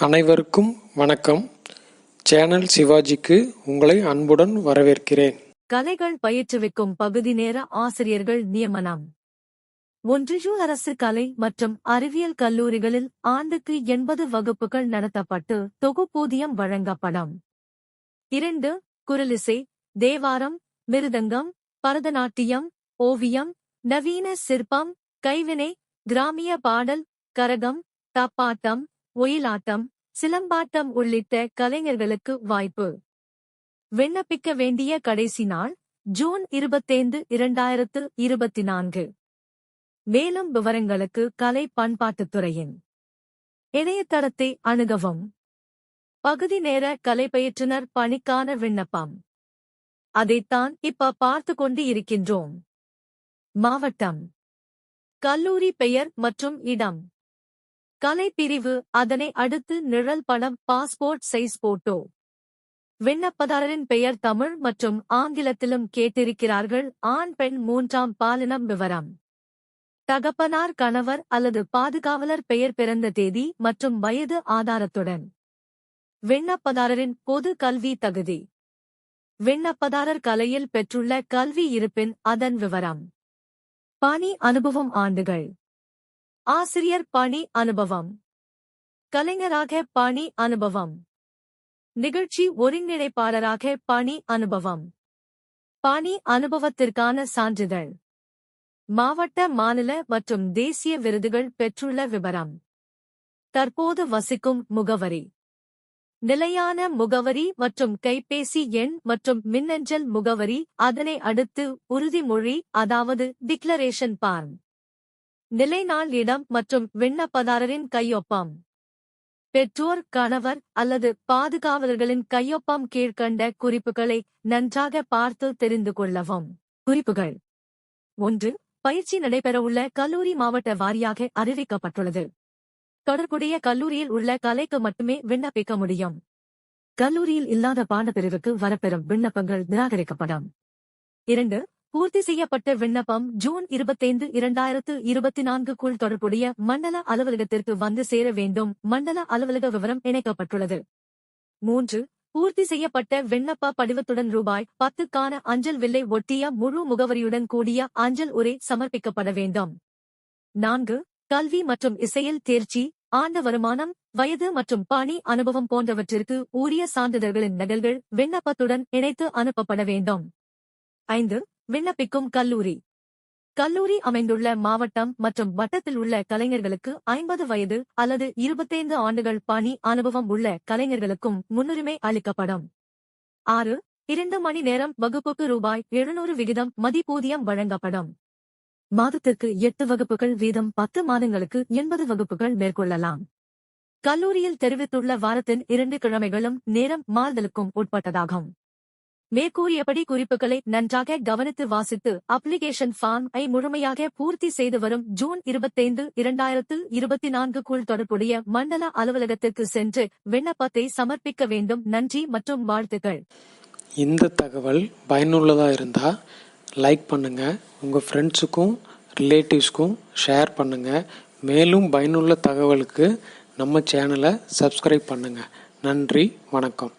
அனைவருக்கும் வணக்கம். சேனல் சிவாஜிக்கு உங்களை அன்புடன் வரவேற்கிறேன். கலைகள் பயிற்றுவிக்கும் பகுதி நேர ஆசிரியர்கள் நியமனம். ஒன்றிய அரசு கலை மற்றும் அறிவியல் கல்லூரிகளில் ஆண்டுக்கு 80 வகுப்புகள் நடத்தப்பட்டு தொகுப்பூதியம் வழங்கப்படும். 2. குரலிசை, தேவாரம், மிருதங்கம், பரதநாட்டியம், ஓவியம், நவீன சிற்பம், கைவினை, கிராமிய பாடல், கரகம், தப்பாட்டம், ஒயிலாட்டம், சிலம்பாட்டம் உள்ளிட்ட கலைஞர்களுக்கு வாய்ப்பு. விண்ணப்பிக்க வேண்டிய கடைசி நாள் ஜூன் 25, 2024. மேலும் விவரங்களுக்கு கலை பண்பாட்டுத்துறையின் இணையதளத்தை அணுகவும். பகுதி நேர கலைப்பயிற்றுனர் பணிக்கான விண்ணப்பம். அதைத்தான் இப்ப பார்த்து கொண்டு இருக்கின்றோம். மாவட்டம், கல்லூரி பெயர் மற்றும் இடம், கலைப்பிரிவு, அதனை அடுத்து நிழல் படம், பாஸ்போர்ட் சைஸ் போட்டோ. விண்ணப்பதாரரின் பெயர் தமிழ் மற்றும் ஆங்கிலத்திலும் கேட்டிருக்கிறார்கள். ஆண் பெண் மூன்றாம் பாலினம் விவரம். தகப்பனார் கணவர் அல்லது பாதுகாவலர் பெயர், பிறந்த தேதி மற்றும் வயது ஆதாரத்துடன். விண்ணப்பதாரரின் பொது கல்வி தகுதி. விண்ணப்பதாரர் கலையில் பெற்றுள்ள கல்வி இருப்பின் அதன் விவரம். பணி அனுபவம் ஆண்டுகள். ஆசிரியர் பணி அனுபவம், கலைஞராக பணி அனுபவம், நிகழ்ச்சி ஒருங்கிணைப்பாளராக பணி அனுபவம். பணி அனுபவத்திற்கான சான்றிதழ். மாவட்ட, மாநில மற்றும் தேசிய விருதுகள் பெற்றுள்ள விவரம். தற்போது வசிக்கும் முகவரி. நிலையான முகவரி மற்றும் கைபேசி எண் மற்றும் மின்னஞ்சல் முகவரி. அதனை அடுத்து உறுதிமொழி, அதாவது டிக்ளரேஷன் ஃபார்ம். நிலைநாள், இடம் மற்றும் விண்ணப்பதாரரின் கையொப்பம். பெற்றோர், கணவர் அல்லது பாதுகாவலர்களின் கையொப்பம். கீழ்கண்ட குறிப்புகளை நன்றாக பார்த்து தெரிந்து கொள்ளவும். குறிப்புகள். 1. பயிற்சி நடைபெறவுள்ள கல்லூரி மாவட்ட வாரியாக அறிவிக்கப்பட்டுள்ளது. தொடர்புடைய கல்லூரியில் உள்ள கலைக்கு மட்டுமே விண்ணப்பிக்க முடியும். கல்லூரியில் இல்லாத பாடப்பிரிவுக்கு வரப்பெறும் விண்ணப்பங்கள் நிராகரிக்கப்படும். 2. பூர்த்தி செய்யப்பட்ட விண்ணப்பம் ஜூன் 25, 2024க்குள் தொடர்புடைய மண்டல அலுவலகத்திற்கு வந்து சேர வேண்டும். மண்டல அலுவலக விவரம் இணைக்கப்பட்டுள்ளது. 3. பூர்த்தி செய்யப்பட்ட விண்ணப்ப படிவத்துடன் ரூ.10க்கான அஞ்சல் வில்லை ஒட்டிய முழு முகவரியுடன் கூடிய அஞ்சல் உரை சமர்ப்பிக்கப்பட வேண்டும். 4. கல்வி மற்றும் இசையில் தேர்ச்சி, ஆண்டு வருமானம், வயது மற்றும் பணி அனுபவம் போன்றவற்றிற்கு உரிய சான்றிதழ்களின் நகல்கள் விண்ணப்பத்துடன் இணைத்து அனுப்பப்பட வேண்டும். 5. விண்ணப்பிக்கும் கல்லூரி. கல்லூரி அமைந்துள்ள மாவட்டம் மற்றும் வட்டத்தில் உள்ள கலைஞர்களுக்கு 50 வயது அல்லது 25 ஆண்டுகள் பணி அனுபவம் உள்ள கலைஞர்களுக்கும் முன்னுரிமை அளிக்கப்படும். 6. 2 மணி நேரம் வகுப்புக்கு ரூ.700 விகிதம் மதிப்பூதியம் வழங்கப்படும். மாதத்திற்கு 8 வகுப்புகள் வீதம் 10 மாதங்களுக்கு 80 வகுப்புகள் மேற்கொள்ளலாம். கல்லூரியில் தெரிவித்துள்ள வாரத்தின் 2 கிழமைகளும் நேரம் மாறுதலுக்கும் உட்பட்டதாகும். மேற்கூறியபடி குறிப்புகளை நன்றாக கவனித்து வாசித்து அப்ளிகேஷன் ஃபார்ம் ஐ முழுமையாக பூர்த்தி செய்து வரும் ஜூன் 25, 2024க்குள் தொடர்புடைய மண்டல அலுவலகத்திற்கு சென்று விண்ணப்பத்தை சமர்ப்பிக்க வேண்டும். நன்றி மற்றும் வாழ்த்துக்கள். இந்த தகவல் பயனுள்ளதா இருந்தா லைக் பண்ணுங்க, உங்க ஃப்ரெண்ட்ஸுக்கும் ரிலேட்டிவ்ஸ்க்கும் ஷேர் பண்ணுங்க. மேலும் பயனுள்ள தகவலுக்கு நம்ம சேனலை சப்ஸ்கிரைப் பண்ணுங்க. நன்றி, வணக்கம்.